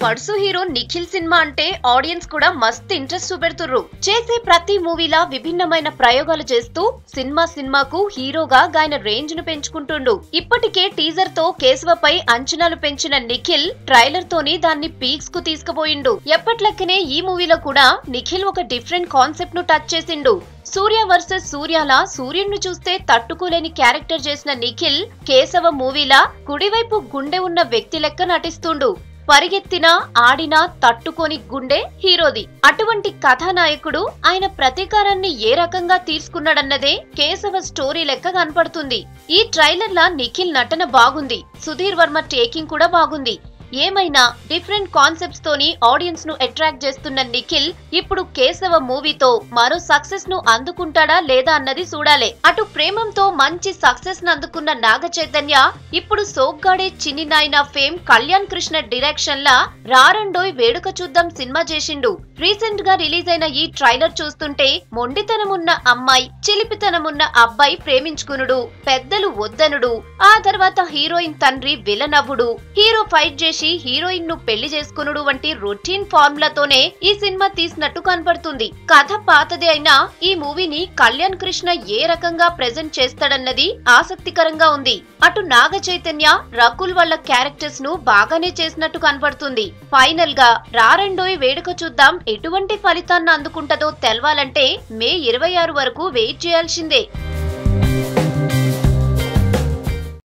పడుసు hero Nikhil cinema అంటే audience కూడా మస్త్ ఇంట్రెస్ట్ చూపెడుతుర్రు. చేసే ప్రతి మూవీలా విభిన్నమైన ప్రయోగాలు చేస్తూ సినిమాకు హీరోగా ఆయన రేంజ్ ను పెంచుకుంటుండు. ఇప్పటికే టీజర్ తో కేశవపై అంచనాలు పెంచిన నిఖిల్ ట్రైలర్ తోని దాన్ని పీక్స్ కు తీసుకుపోయిండు. ఎప్పట్లెక్కనే ఈ మూవీలో కూడా నిఖిల్ ఒక డిఫరెంట్ కాన్సెప్ట్ ను టచ్ చేసిండు. సూర్య వర్సెస్ సూర్యాల సూర్యుడిని చూస్తే తట్టుకోలేని క్యారెక్టర్ చేసిన నిఖిల్ కేశవ మూవీలా కుడివైపు గుండె ఉన్న వ్యక్తి లెక్క నటిస్తుండు. పరిగెత్తినా ఆడినా తట్టుకోని గుండె హీరోది. అటువంటి కథానాయకుడు ఆయన ప్రతీకారాన్ని ఏ రకంగా తీసుకున్నాడన్నదే కేశవ స్టోరీ లెక్క కనపడుతుంది. ఈ ట్రైలర్ లా నిఖిల్ నటన బాగుంది. సుధీర్ వర్మ టేకింగ్ కూడా బాగుంది. ఏమైనా డిఫరెంట్ కాన్సెప్ట్స్ తోని ఆడియన్స్ ను అట్రాక్ట్ చేస్తున్న నిఖిల్ ఇప్పుడు కేశవ మూవీతో మరో సక్సెస్ ను అందుకుంటాడా లేదా అన్నది చూడాలే. అటు ప్రేమంతో మంచి సక్సెస్ ను అందుకున్న నాగ చైతన్య ఇప్పుడు సోగ్గాడే చిన్ని నాయన ఫేమ్ కళ్యాణ్ కృష్ణ డైరెక్షన్ లా రారండోయ్ వేడుక చూద్దాం సినిమా చేసిండు. రీసెంట్ గా రిలీజ్ అయిన ఈ ట్రైలర్ చూస్తుంటే మొండితనమున్న అమ్మాయి చిలిపితనమున్న అబ్బాయి ప్రేమించుకునుడు, పెద్దలు వద్దనుడు, ఆ తర్వాత హీరోయిన్ తండ్రి విలనవ్వుడు, హీరో ఫైట్ చేసి హీరోయిన్ ను పెళ్లి చేసుకునుడు వంటి రొటీన్ ఫార్ములాతోనే ఈ సినిమా తీసినట్టు కనపడుతుంది. కథ పాతదే అయినా ఈ మూవీని కళ్యాణ్ కృష్ణ ఏ రకంగా ప్రెజెంట్ చేస్తాడన్నది ఆసక్తికరంగా ఉంది. అటు నాగ చైతన్య రకుల్ వాళ్ళ క్యారెక్టర్స్ ను బాగానే చేసినట్టు కనపడుతుంది. ఫైనల్ గా రారండోయ్ వేడుక చూద్దాం ఎటువంటి ఫలితాన్ని అందుకుంటదో తెలవాలంటే మే 26 వరకు వెయిట్ చేయాల్సిందే.